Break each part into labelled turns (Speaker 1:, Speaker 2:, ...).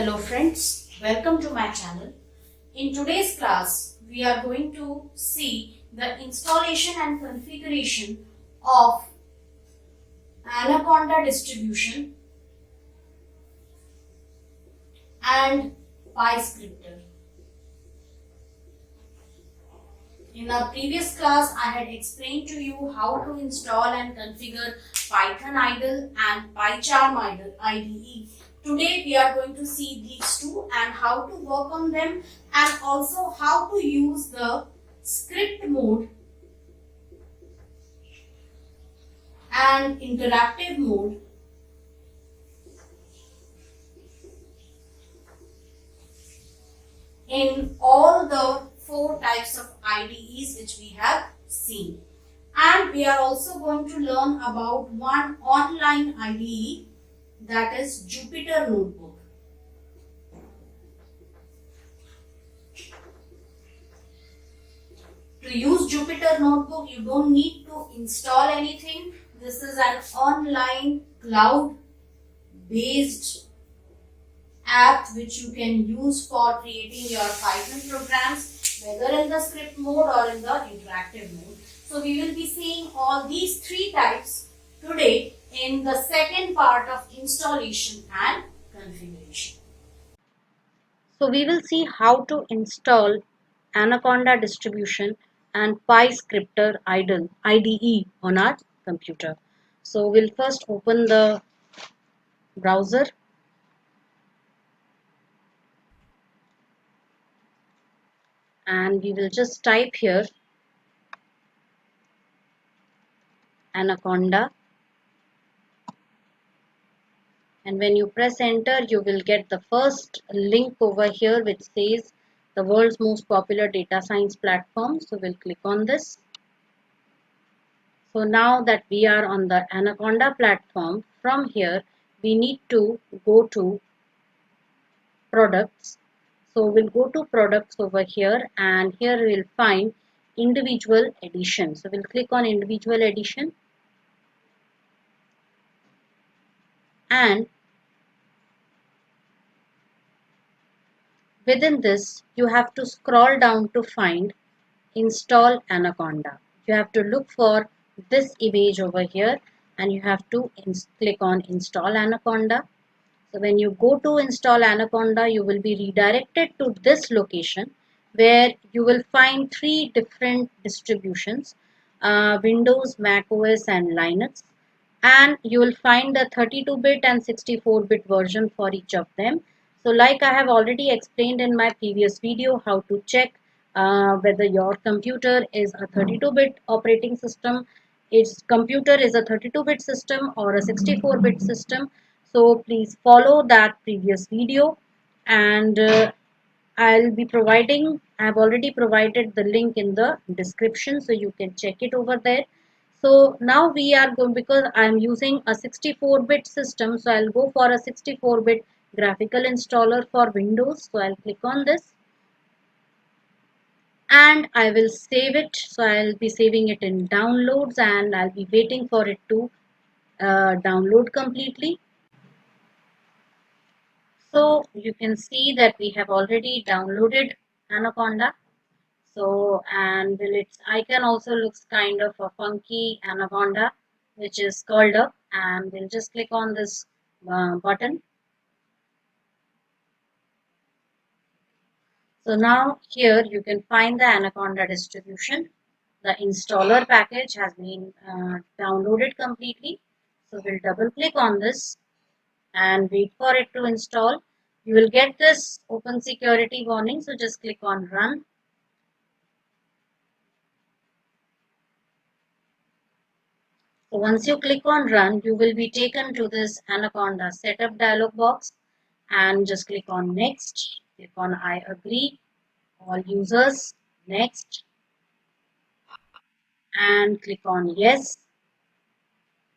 Speaker 1: Hello friends, welcome to my channel. In today's class, we are going to see the installation and configuration of Anaconda distribution and PyScripter. In our previous class, I had explained to you how to install and configure Python idle and PyCharm IDE. Today we are going to see these two and how to work on them, and also how to use the script mode and interactive mode in all the four types of IDEs which we have seen. And we are also going to learn about one online IDE, that is Jupyter Notebook. To use Jupyter Notebook, you don't need to install anything. This is an online cloud-based app which you can use for creating your Python programs, whether in the script mode or in the interactive mode. So we will be seeing all these three types today in the second part of installation and configuration.
Speaker 2: So we will see how to install Anaconda distribution and PyScripter IDE on our computer. So we'll first open the browser and we will just type here Anaconda, and when you press enter you will get the first link over here which says the world's most popular data science platform. So we'll click on this. So now that we are on the Anaconda platform, from here we need to go to products. So we'll go to products over here, and here we'll find individual edition. So we'll click on individual edition, and within this you have to scroll down to find install Anaconda. You have to look for this image over here and you have to click on install Anaconda. So when you go to install Anaconda, you will be redirected to this location where you will find three different distributions, Windows, Mac OS and Linux, and you will find the 32-bit and 64-bit version for each of them. So like I have already explained in my previous video how to check whether your computer is a 32-bit operating system, its computer is a 32-bit system or a 64-bit system. So please follow that previous video, and I've already provided the link in the description so you can check it over there. So now we are going, because I'm using a 64-bit system, so I'll go for a 64-bit graphical installer for Windows. So I'll click on this and I will save it. So I'll be saving it in downloads and I'll be waiting for it to download completely. So you can see that we have already downloaded Anaconda. So, and its icon also looks kind of a funky anaconda, which is curled up, and we'll just click on this button. So now here you can find the Anaconda distribution. The installer package has been downloaded completely. So we'll double click on this and wait for it to install. You will get this open security warning, so just click on run. So once you click on run, you will be taken to this Anaconda setup dialog box and just click on next. Click on I agree, all users, next, and click on yes.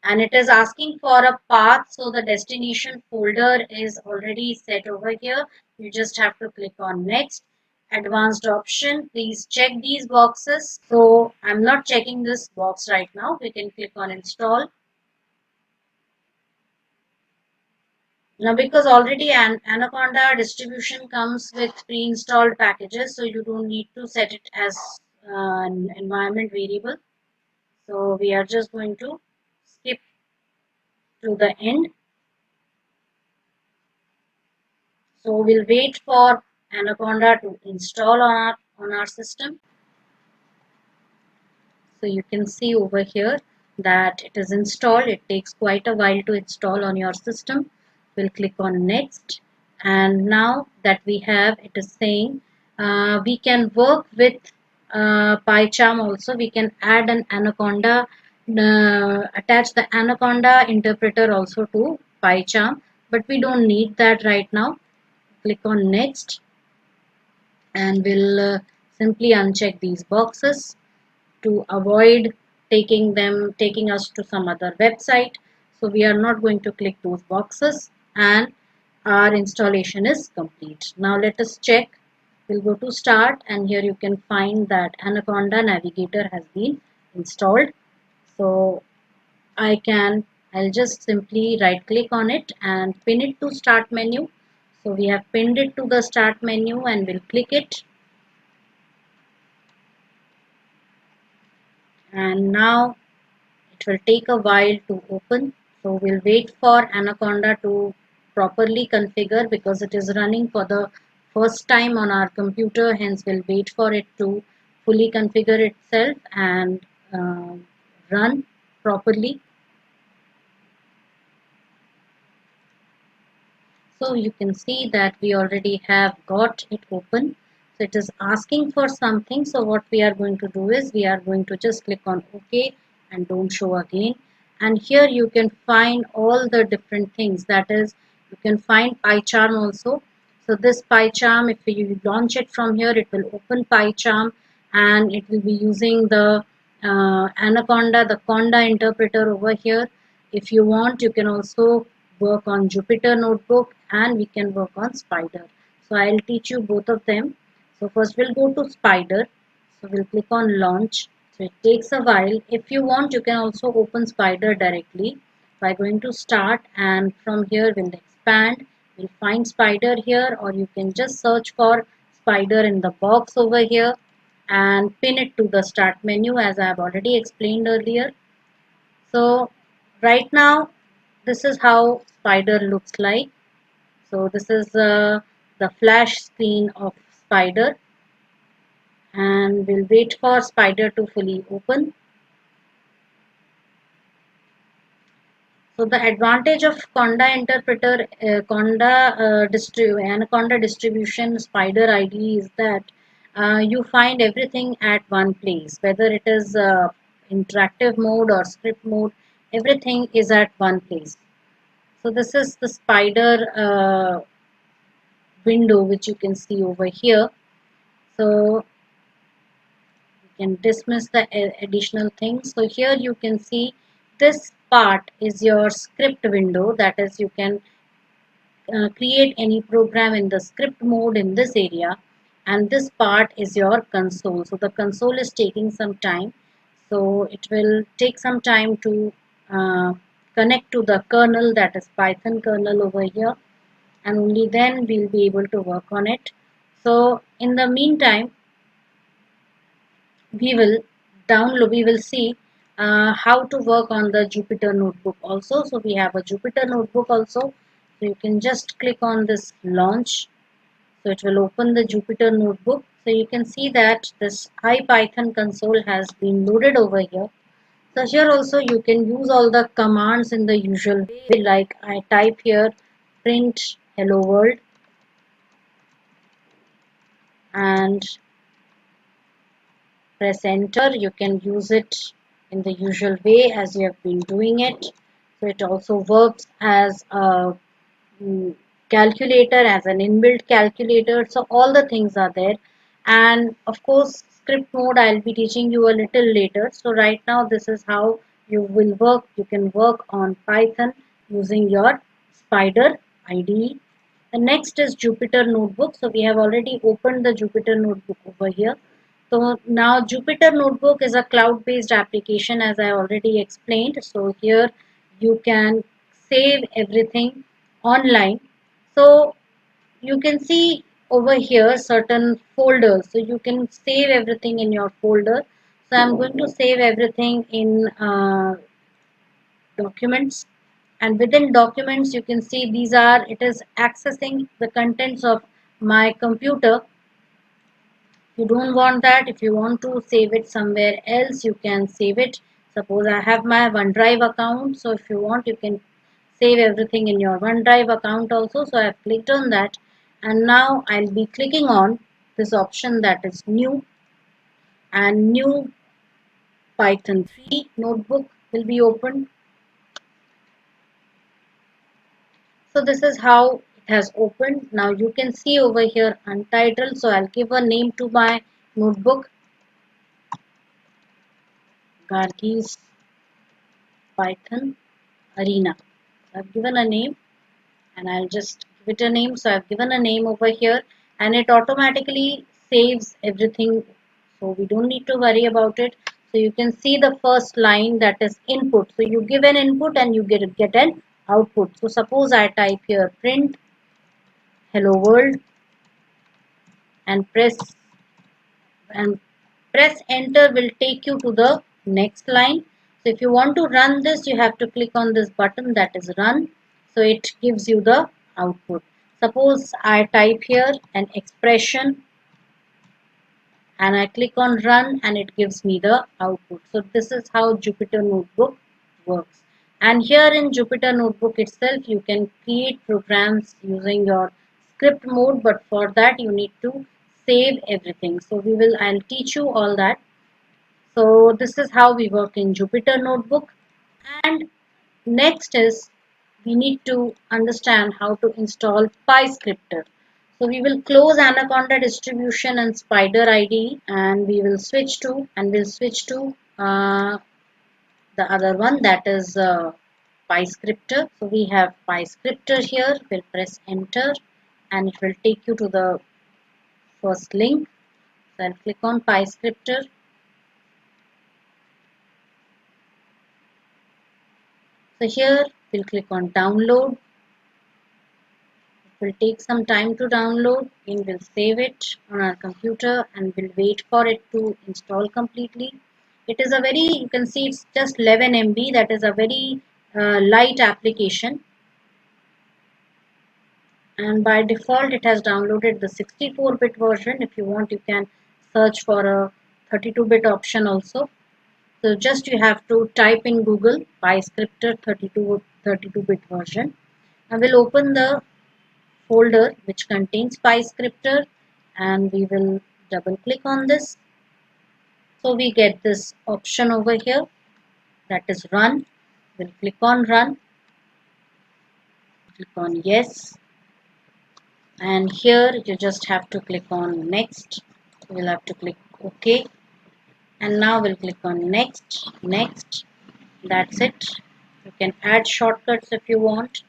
Speaker 2: And it is asking for a path, so the destination folder is already set over here. You just have to click on next. Advanced option, please check these boxes. So I'm not checking this box right now. We can click on install. Now, because already an Anaconda distribution comes with pre-installed packages, so you don't need to set it as an environment variable. So we are just going to skip to the end. So we'll wait for Anaconda to install on our system. So you can see over here that it is installed. It takes quite a while to install on your system. We'll click on next, and now that we have, it is saying we can work with PyCharm also. We can add an Anaconda, attach the Anaconda interpreter also to PyCharm, but we don't need that right now. Click on next, and we'll simply uncheck these boxes to avoid taking us to some other website. So we are not going to click those boxes, and our installation is complete. Now let us check. We'll go to start, and here you can find that Anaconda Navigator has been installed. So I'll just simply right click on it and pin it to start menu. So we have pinned it to the start menu, and we'll click it. And now it will take a while to open, so we'll wait for Anaconda to properly configure because it is running for the first time on our computer. Hence we'll wait for it to fully configure itself and run properly. So you can see that we already have got it open. So it is asking for something. So what we are going to do is we are going to just click on OK and don't show again. And here you can find all the different things. That is, you can find PyCharm also. So this PyCharm, if you launch it from here, it will open PyCharm, and it will be using the Anaconda, the Conda interpreter over here. If you want, you can also work on Jupyter Notebook, and we can work on Spider. So I'll teach you both of them. So first we'll go to Spider. So we'll click on launch. So it takes a while. If you want, you can also open Spider directly by going to start, and from here we'll expand. We'll find Spider here, or you can just search for Spider in the box over here and pin it to the start menu as I have already explained earlier. So right now this is how Spider looks like. So this is the flash screen of Spider, and we'll wait for Spider to fully open. So the advantage of Conda interpreter, Anaconda distribution Spider IDE is that you find everything at one place, whether it is interactive mode or script mode, everything is at one place. So this is the Spider window which you can see over here. So you can dismiss the additional things. So here you can see this part is your script window, that is you can create any program in the script mode in this area, and this part is your console. So the console is taking some time, so it will take some time to uh, connect to the kernel, that is Python kernel over here, and only then we'll be able to work on it. So in the meantime, we will see how to work on the Jupyter notebook also. So we have a Jupyter notebook also. So you can just click on this launch. So it will open the Jupyter notebook. So you can see that this IPython console has been loaded over here. So here also you can use all the commands in the usual way, like I type here print hello world, and press enter. You can use it in the usual way as you have been doing it. So it also works as a calculator, as an inbuilt calculator. So all the things are there. And of course, script mode I'll be teaching you a little later. So right now this is how you will work. You can work on Python using your Spider IDE. The next is Jupyter Notebook. So we have already opened the Jupyter Notebook over here. So now Jupyter Notebook is a cloud-based application, as I already explained. So here you can save everything online. So you can see over here certain folders, so you can save everything in your folder. So I'm going to save everything in documents, and within documents you can see these are, it is accessing the contents of my computer. You don't want that. If you want to save it somewhere else, you can save it. Suppose I have my OneDrive account, so if you want, you can save everything in your OneDrive account also. So I have clicked on that, and now I'll be clicking on this option, that is new, and new Python 3 notebook will be opened. So this is how it has opened. Now you can see over here untitled, so I'll give a name to my notebook, Gargi's Python Arena. So I've given a name, and I'll just give it a name. So I've given a name over here, and it automatically saves everything. So we don't need to worry about it. So you can see the first line, that is input. So you give an input and you get an output. So suppose I type here print hello world and and press enter will take you to the next line. So if you want to run this, you have to click on this button, that is run. So it gives you the output. Suppose I type here an expression and I click on run, and it gives me the output. So this is how Jupyter Notebook works. And here in Jupyter Notebook itself, you can create programs using your script mode, but for that you need to save everything. So I'll teach you all that. So this is how we work in Jupyter Notebook. And next is, we need to understand how to install PyScripter. So we will close Anaconda distribution and Spider IDE, and we'll switch to the other one, that is PyScripter. So we have PyScripter here. We'll press enter, and it will take you to the first link. So I'll click on PyScripter. So here we'll click on download. It will take some time to download, and we'll save it on our computer and we'll wait for it to install completely. It is a very, you can see it's just 11 MB, that is a very light application, and by default it has downloaded the 64-bit version. If you want, you can search for a 32-bit option also. So just you have to type in Google PyScripter 32-bit version. I will open the folder which contains PyScripter, and we will double click on this. So we get this option over here, that is run. We'll click on run, click on yes, and here you just have to click on next. We'll have to click OK, and now we'll click on next, next. That's it. You can add shortcuts if you want.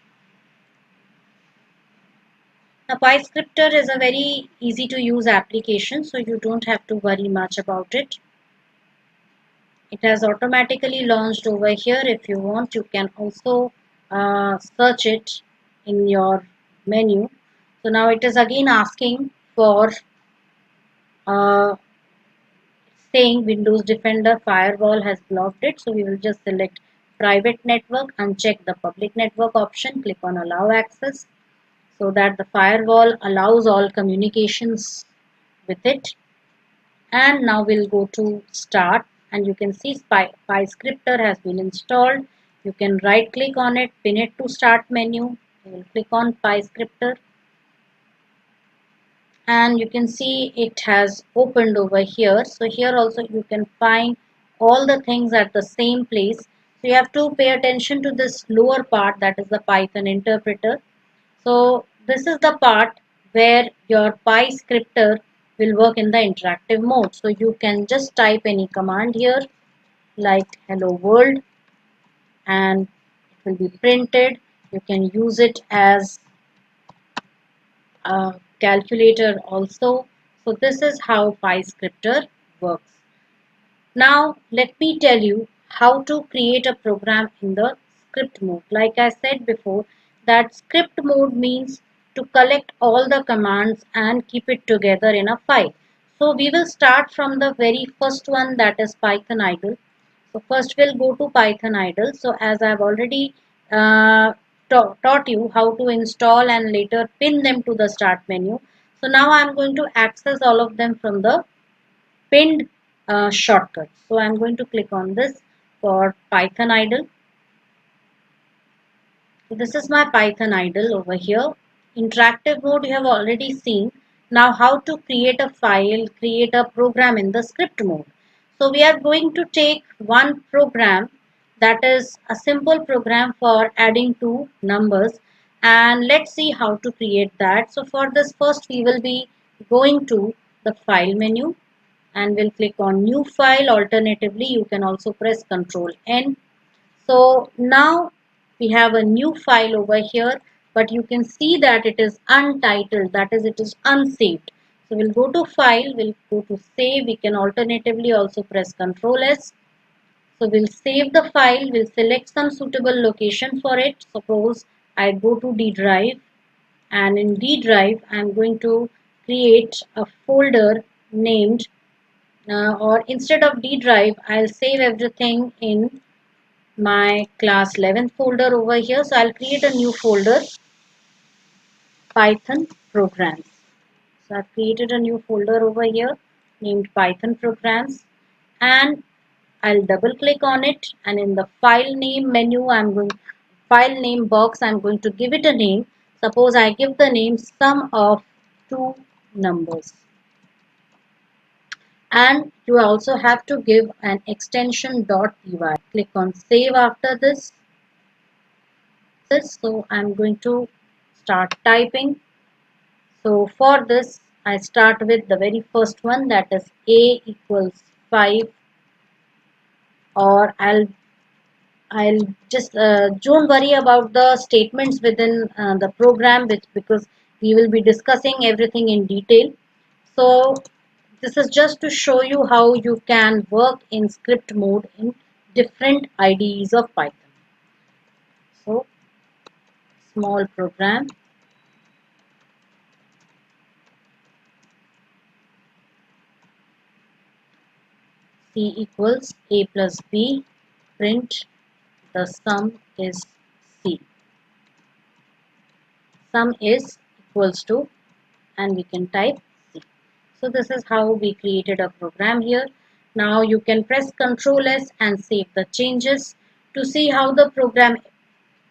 Speaker 2: Now PyScripter is a very easy to use application, so you don't have to worry much about it. It has automatically launched over here. If you want, you can also search it in your menu. So now it is again asking for saying Windows Defender Firewall has blocked it. So we will just select private network, uncheck the public network option, click on allow access, so that the firewall allows all communications with it. And now we'll go to start, and you can see PyScripter has been installed. You can right click on it, pin it to start menu. You will click on PyScripter, and you can see it has opened over here. So here also you can find all the things at the same place. So you have to pay attention to this lower part, that is the Python interpreter. So this is the part where your PyScripter will work in the interactive mode. So you can just type any command here like hello world, and it will be printed. You can use it as a calculator also. So this is how PyScripter works. Now let me tell you how to create a program in the script mode. Like I said before, that script mode means to collect all the commands and keep it together in a file. So we will start from the very first one, that is Python idle. So first we'll go to Python idle. So as I've already taught you how to install and later pin them to the start menu. So now I'm going to access all of them from the pinned shortcut. So I'm going to click on this for Python idle. So this is my Python idle over here. Interactive mode you have already seen. Now how to create a file, create a program in the script mode. So we are going to take one program, that is a simple program for adding two numbers, and let's see how to create that. So for this, first we will be going to the file menu and we'll click on new file. Alternatively you can also press Ctrl N. So now we have a new file over here, but you can see that it is untitled, that is, it is unsaved. So we'll go to file, we'll go to save. We can alternatively also press Ctrl S. So we'll save the file, we'll select some suitable location for it. Suppose I go to D drive, and in D drive I'm going to create a folder named or instead of D drive I'll save everything in my class 11 folder over here. So I'll create a new folder, Python programs. So I've created a new folder over here named Python programs, and I'll double click on it, and in the file name menu file name box I'm going to give it a name. Suppose I give the name sum of two numbers, and you also have to give an extension .py. Click on save after this. So I'm going to start typing. So for this I start with the very first one, that is a equals 5, or I'll just don't worry about the statements within the program, because we will be discussing everything in detail. So this is just to show you how you can work in script mode in different IDEs of Python. So small program, C equals A plus B, print the sum is C. Sum is equals to, and we can type C. So this is how we created a program here. Now you can press Ctrl S and save the changes. To see how the program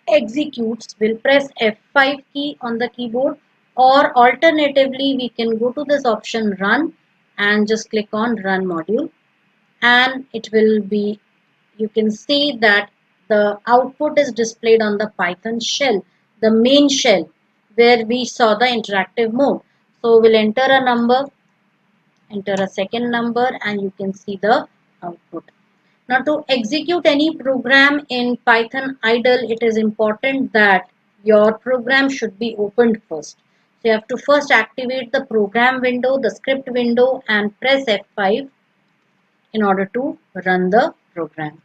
Speaker 2: executes, we'll press F5 key on the keyboard, or alternatively we can go to this option run and just click on run module, and it will be, you can see that the output is displayed on the Python shell, the main shell where we saw the interactive mode. So we'll enter a number, enter a second number, and you can see the output. Now to execute any program in Python idle, it is important that your program should be opened first. So you have to first activate the program window, the script window, and press F5 in order to run the program,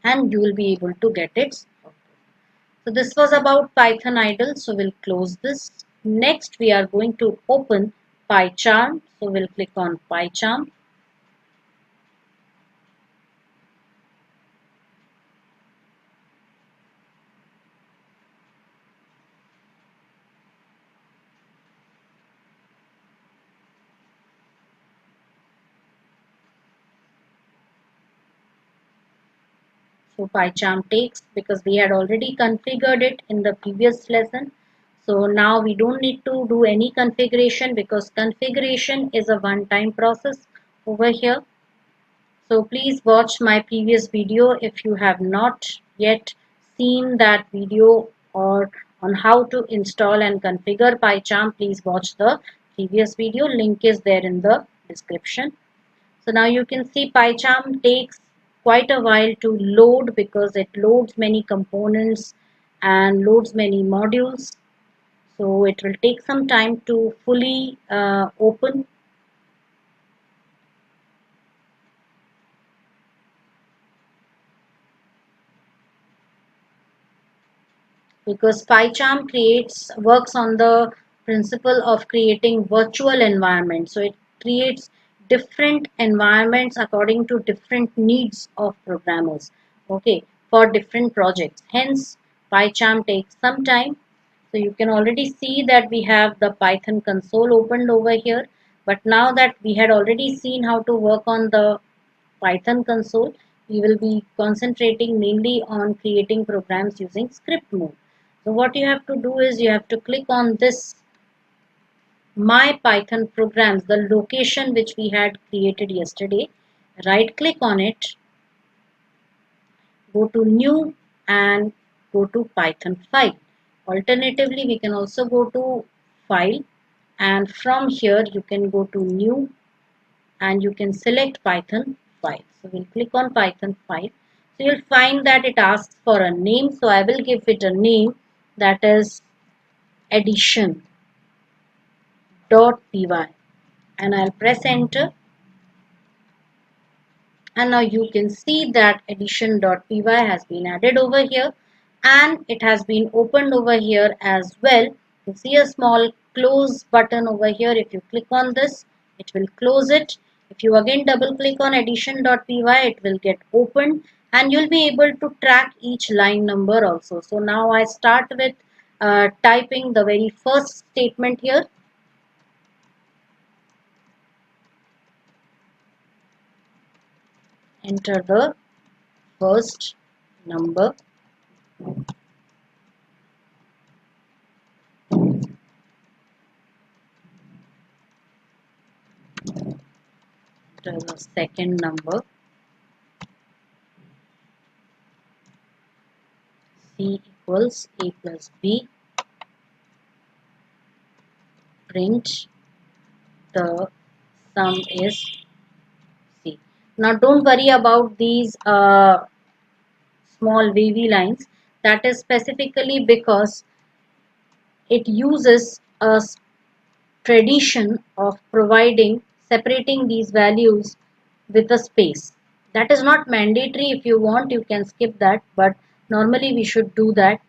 Speaker 2: and you will be able to get it. So this was about Python idle. So we'll close this. Next we are going to open PyCharm. So we'll click on PyCharm. So PyCharm takes, because we had already configured it in the previous lesson. So now we don't need to do any configuration, because configuration is a one-time process over here. So please watch my previous video if you have not yet seen that video, or on how to install and configure PyCharm. Please watch the previous video. Link is there in the description. So now you can see PyCharm takes quite a while to load, because it loads many components and loads many modules. So it will take some time to fully open. because PyCharm works on the principle of creating virtual environments. So it creates different environments according to different needs of programmers. Okay, for different projects. Hence, PyCharm takes some time. So you can already see that we have the Python console opened over here. But now that we had already seen how to work on the Python console, we will be concentrating mainly on creating programs using script mode. So what you have to do is you have to click on this My Python programs, the location which we had created yesterday. Right click on it, go to new and go to Python file. Alternatively, we can also go to file, and from here you can go to new and you can select Python file. So we'll click on Python file. So you'll find that it asks for a name. So I will give it a name, that is addition.py, and I'll press enter. And now you can see that addition.py has been added over here, and it has been opened over here as well. You see a small close button over here. If you click on this, it will close it. If you again double click on addition.py, it will get opened, and you'll be able to track each line number also. So now I start with typing the very first statement here. Enter the first number. Enter the second number. C equals A plus B. Print the sum is C. Now don't worry about these small wavy lines. That is specifically because it uses a tradition of separating these values with a space. That is not mandatory. If you want, you can skip that, but normally we should do that.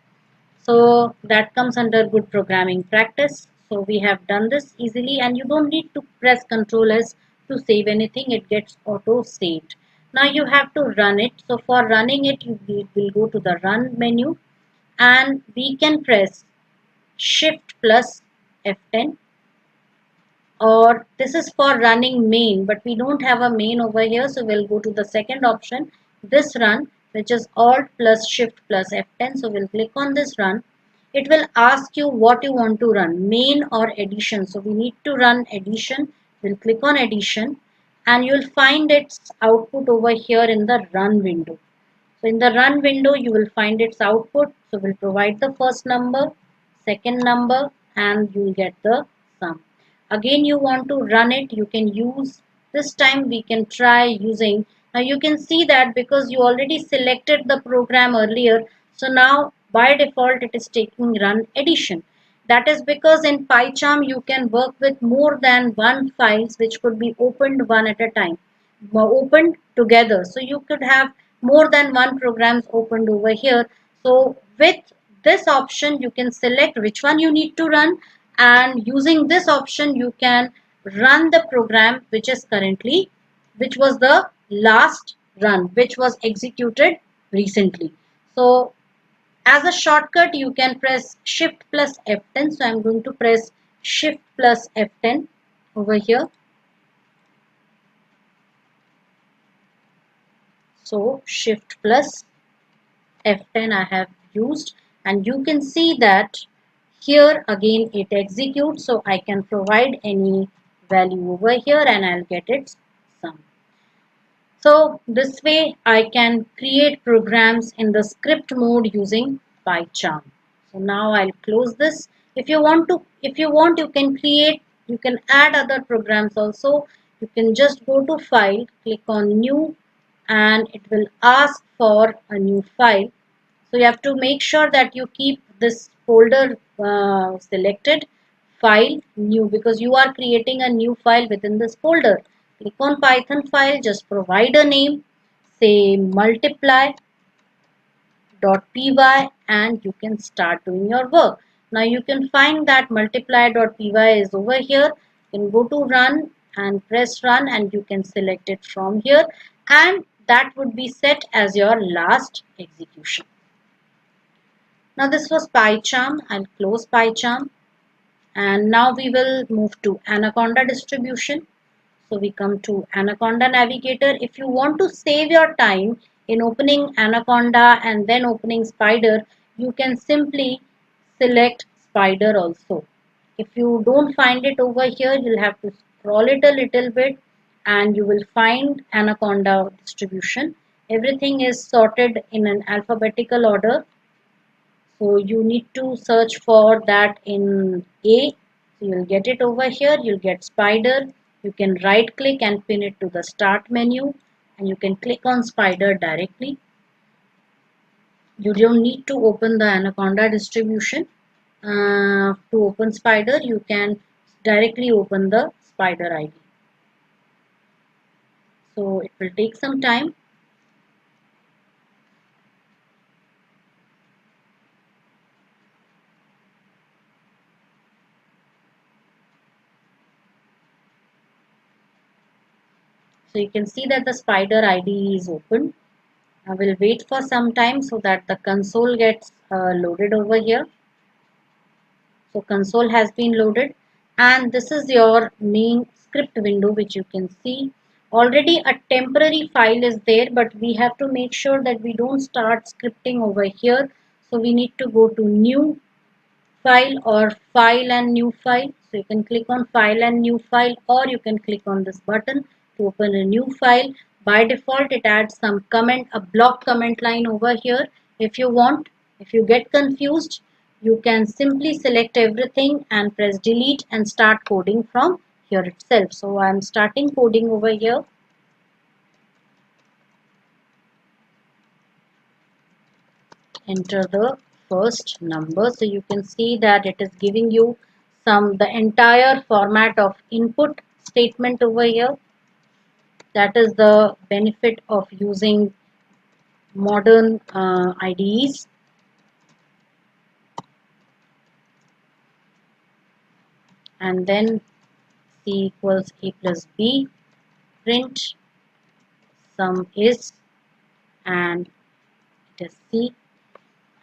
Speaker 2: So that comes under good programming practice. So we have done this easily, and you don't need to press Ctrl S to save anything. It gets auto saved. Now you have to run it. So for running it, you will go to the run menu, and we can press Shift plus F10, or this is for running main, but we don't have a main over here, so we'll go to the second option, this run, which is Alt plus Shift plus F10. So we'll click on this run. It will ask you what you want to run, main or addition. So we need to run addition. We'll click on addition, and you'll find its output over here in the run window. So in the run window, you will find its output. So we'll provide the first number, second number, and you'll get the sum. Again, you want to run it, you can use, this time we can try using, now you can see that because you already selected the program earlier, so now by default it is taking run addition. That is because in PyCharm you can work with more than one files which could be opened one at a time, opened together. So you could have more than one programs opened over here. So with this option you can select which one you need to run, and using this option you can run the program which was the last run, which was executed recently. So as a shortcut you can press Shift plus F10. So I'm going to press Shift plus F10 over here. So Shift plus F10 I have used, and you can see that here again it executes. So I can provide any value over here and I'll get its sum. So this way I can create programs in the script mode using PyCharm. So now I'll close this. If you want, you can add other programs also. You can just go to file, click on new, and it will ask for a new file. So you have to make sure that you keep this folder selected, file new, because you are creating a new file within this folder. Click on Python file, just provide a name, say multiply multiply.py and you can start doing your work. Now you can find that multiply.py is over here. You can go to run and press run and you can select it from here, and that would be set as your last execution. Now this was PyCharm. I'll close PyCharm, and now we will move to Anaconda distribution. So we come to Anaconda Navigator. If you want to save your time in opening Anaconda and then opening Spider, you can simply select Spider also. If you don't find it over here, you'll have to scroll it a little bit and you will find Anaconda distribution. Everything is sorted in an alphabetical order. So you need to search for that in A. So you'll get it over here. You'll get Spider. You can right click and pin it to the start menu and you can click on Spider directly. You don't need to open the Anaconda distribution. To open Spider, you can directly open the Spider ID. So it will take some time. So you can see that the Spider ID is open. I will wait for some time so that the console gets loaded over here. So console has been loaded and this is your main script window, which you can see. Already a temporary file is there, but we have to make sure that we don't start scripting over here. So we need to go to new file or file and new file. So you can click on file and new file, or you can click on this button to open a new file. By default it adds some comment, a block comment line over here. If you want, if you get confused, you can simply select everything and press delete and start coding from here itself. So I am starting coding over here. Enter the first number. So you can see that it is giving you the entire format of input statement over here. That is the benefit of using modern IDEs. And then C equals A plus B, print sum is, and it is C.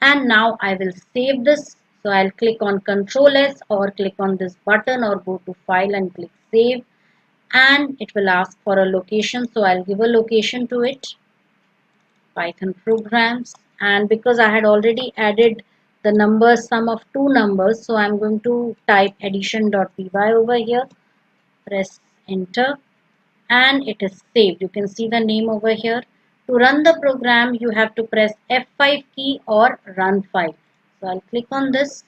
Speaker 2: And now I will save this. So I'll click on Ctrl S or click on this button or go to file and click save, and it will ask for a location. So I'll give a location to it, Python programs, and because I had already added the numbers, sum of two numbers, so I'm going to type addition.py over here, press enter, and it is saved. You can see the name over here. To run the program, you have to press F5 key or run file. So I'll click on this.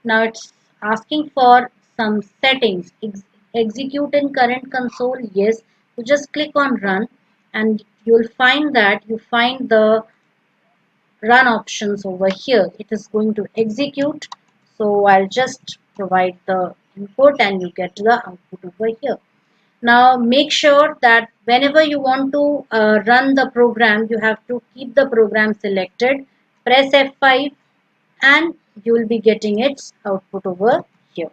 Speaker 2: Now it's asking for some settings. Execute in current console, yes. You just click on run and you'll find that you find the run options over here. It is going to execute. So I'll just provide the input and you get the output over here. Now make sure that whenever you want to run the program, you have to keep the program selected. Press F5 and you will be getting its output over here.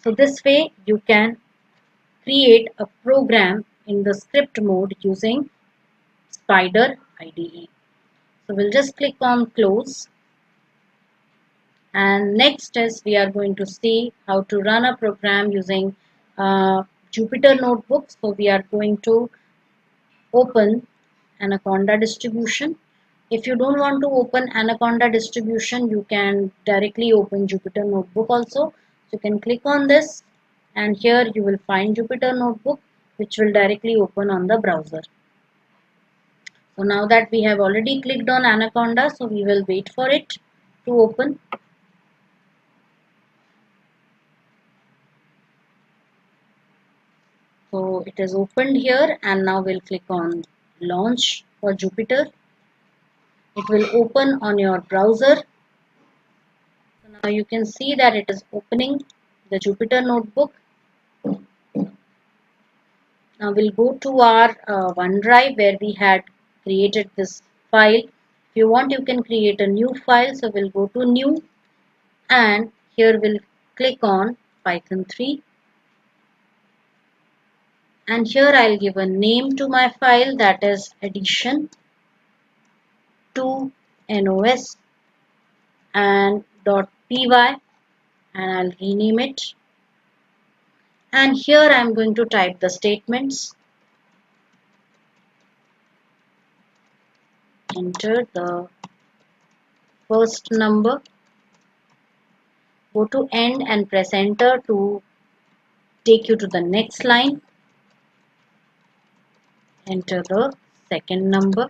Speaker 2: So this way you can create a program in the script mode using Spider IDE. So we'll just click on close, and next is we are going to see how to run a program using Jupyter Notebook. So we are going to open Anaconda distribution. If you don't want to open Anaconda distribution, you can directly open Jupyter Notebook also. So you can click on this and here you will find Jupyter Notebook, which will directly open on the browser. So now that we have already clicked on Anaconda, so we will wait for it to open. So it is opened here, and now we'll click on launch for Jupyter. It will open on your browser. So now you can see that it is opening the Jupyter Notebook. Now we'll go to our OneDrive where we had created this file. If you want, you can create a new file. So we'll go to new, and here we'll click on Python 3, and here I'll give a name to my file, that is addition to nos and .py, and I'll rename it. And here I'm going to type the statements. Enter the first number, go to end and press enter to take you to the next line. Enter the second number,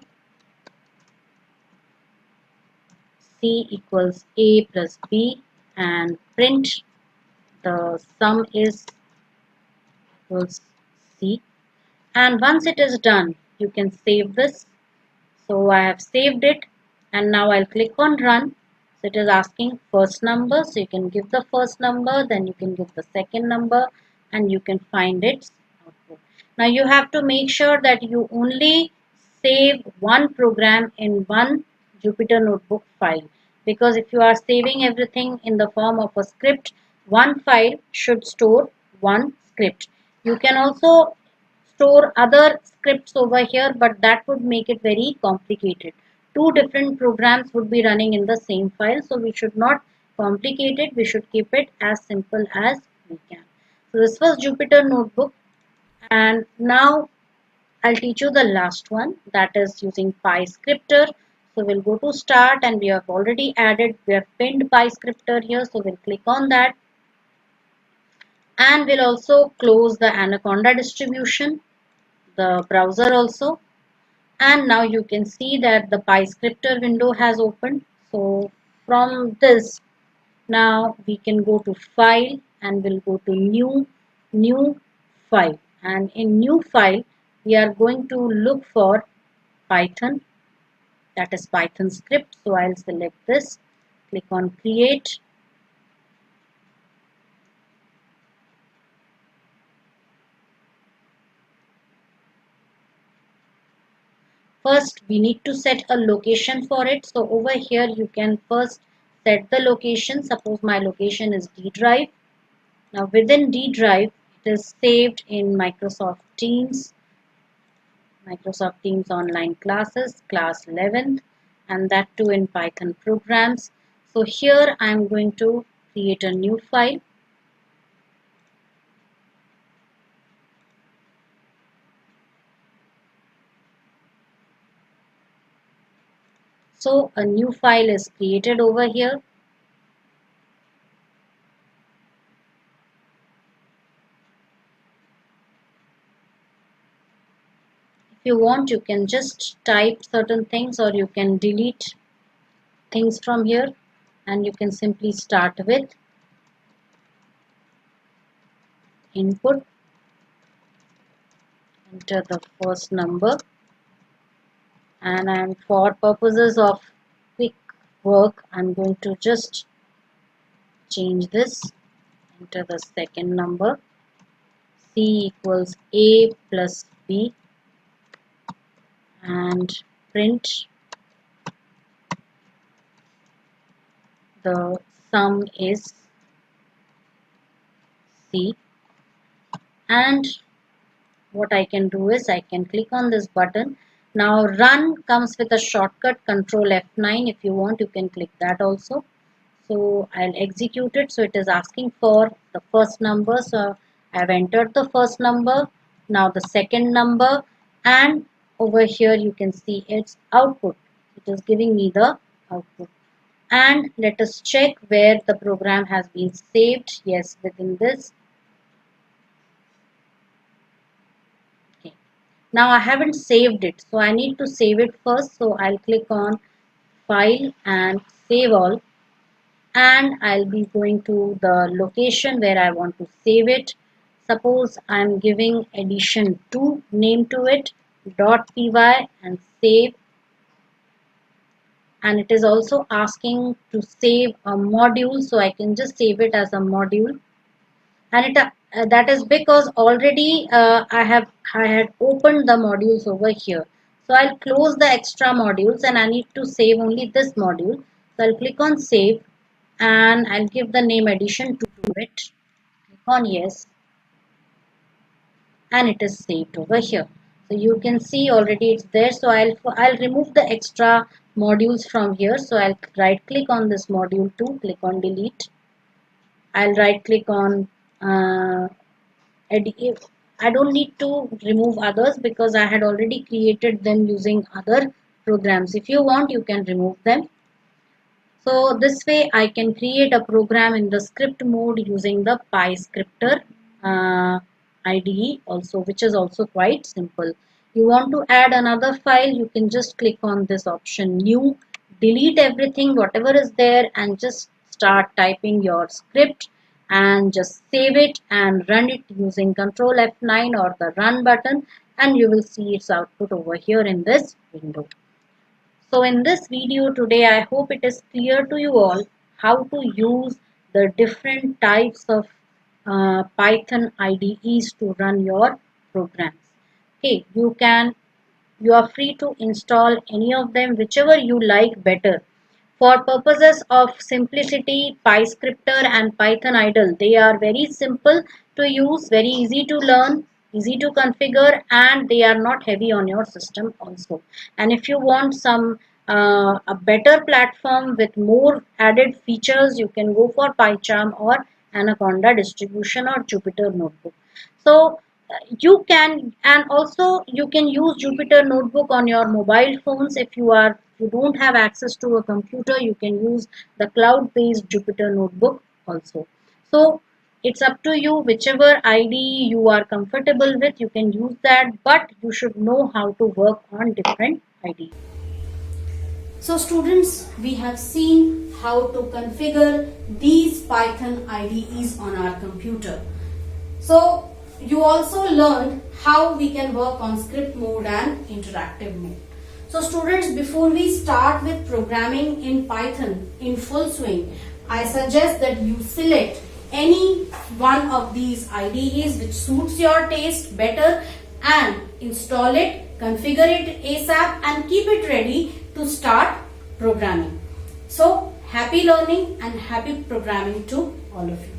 Speaker 2: c equals a plus b, and print the sum is equals c. And once it is done, you can save this. So I have saved it, and now I'll click on run. So it is asking first number, so you can give the first number, then you can give the second number, and you can find its output. Now you have to make sure that you only save one program in one Jupyter Notebook file, because if you are saving everything in the form of a script, one file should store one script. You can also store other scripts over here, but that would make it very complicated. Two different programs would be running in the same file, so we should not complicate it. We should keep it as simple as we can. So this was Jupyter Notebook, and now I'll teach you the last one, that is using PyScripter. So we'll go to start, and we have already added, we have pinned PyScripter here, so we'll click on that, and we'll also close the Anaconda distribution, the browser also. And now you can see that the PyScripter window has opened. So from this, now we can go to file, and we'll go to new file, and in new file we are going to look for Python, that is Python script. So I'll select this, click on create. First, we need to set a location for it. So over here, you can first set the location. Suppose my location is D drive. Now within D drive, it is saved in Microsoft Teams online classes, class 11th, and that too in Python programs. So here I am going to create a new file. So a new file is created over here. If you want, you can just type certain things, or you can delete things from here, and you can simply start with input, enter the first number, and for purposes of quick work, I'm going to just change this, enter the second number, c equals a plus b, and print the sum is c. And what I can do is I can click on this button. Now run comes with a shortcut Control F9. If you want, you can click that also. So I'll execute it. So it is asking for the first number. So I've entered the first number. Now the second number, and over here you can see its output. It is giving me the output. And let us check where the program has been saved. Yes, within this. Okay. Now I haven't saved it, so I need to save it first. So I'll click on File and Save All, and I'll be going to the location where I want to save it. Suppose I'm giving addition 2 name to it, .py, and save. And it is also asking to save a module, so I can just save it as a module. And that is because already I had opened the modules over here. So I'll close the extra modules and I need to save only this module. So I'll click on save and I'll give the name addition to it. Click on yes and it is saved over here. So you can see already it's there. So I'll remove the extra modules from here. So I'll right click on this module 2, click on delete. I'll right click on edit. I don't need to remove others because I had already created them using other programs. If you want, you can remove them. So this way I can create a program in the script mode using the PyScripter IDE also, which is also quite simple. You want to add another file, you can just click on this option new, delete everything whatever is there and just start typing your script and just save it and run it using Control F9 or the run button, and you will see its output over here in this window. So in this video today, I hope it is clear to you all how to use the different types of Python IDEs to run your programs. Okay, you are free to install any of them, whichever you like better. For purposes of simplicity, PyScripter and Python idle, they are very simple to use, very easy to learn, easy to configure, and they are not heavy on your system also. And if you want some a better platform with more added features, you can go for PyCharm or Anaconda distribution or Jupyter Notebook. So you can, and also you can use Jupyter Notebook on your mobile phones. If you don't have access to a computer, you can use the cloud based Jupyter Notebook also. So it's up to you, whichever IDE you are comfortable with, you can use that, but you should know how to work on different IDEs.
Speaker 1: So students, we have seen how to configure these Python IDEs on our computer. So you also learned how we can work on script mode and interactive mode. So students, before we start with programming in Python in full swing, I suggest that you select any one of these IDEs which suits your taste better and install it, configure it ASAP and keep it ready to start programming. So happy learning and happy programming to all of you.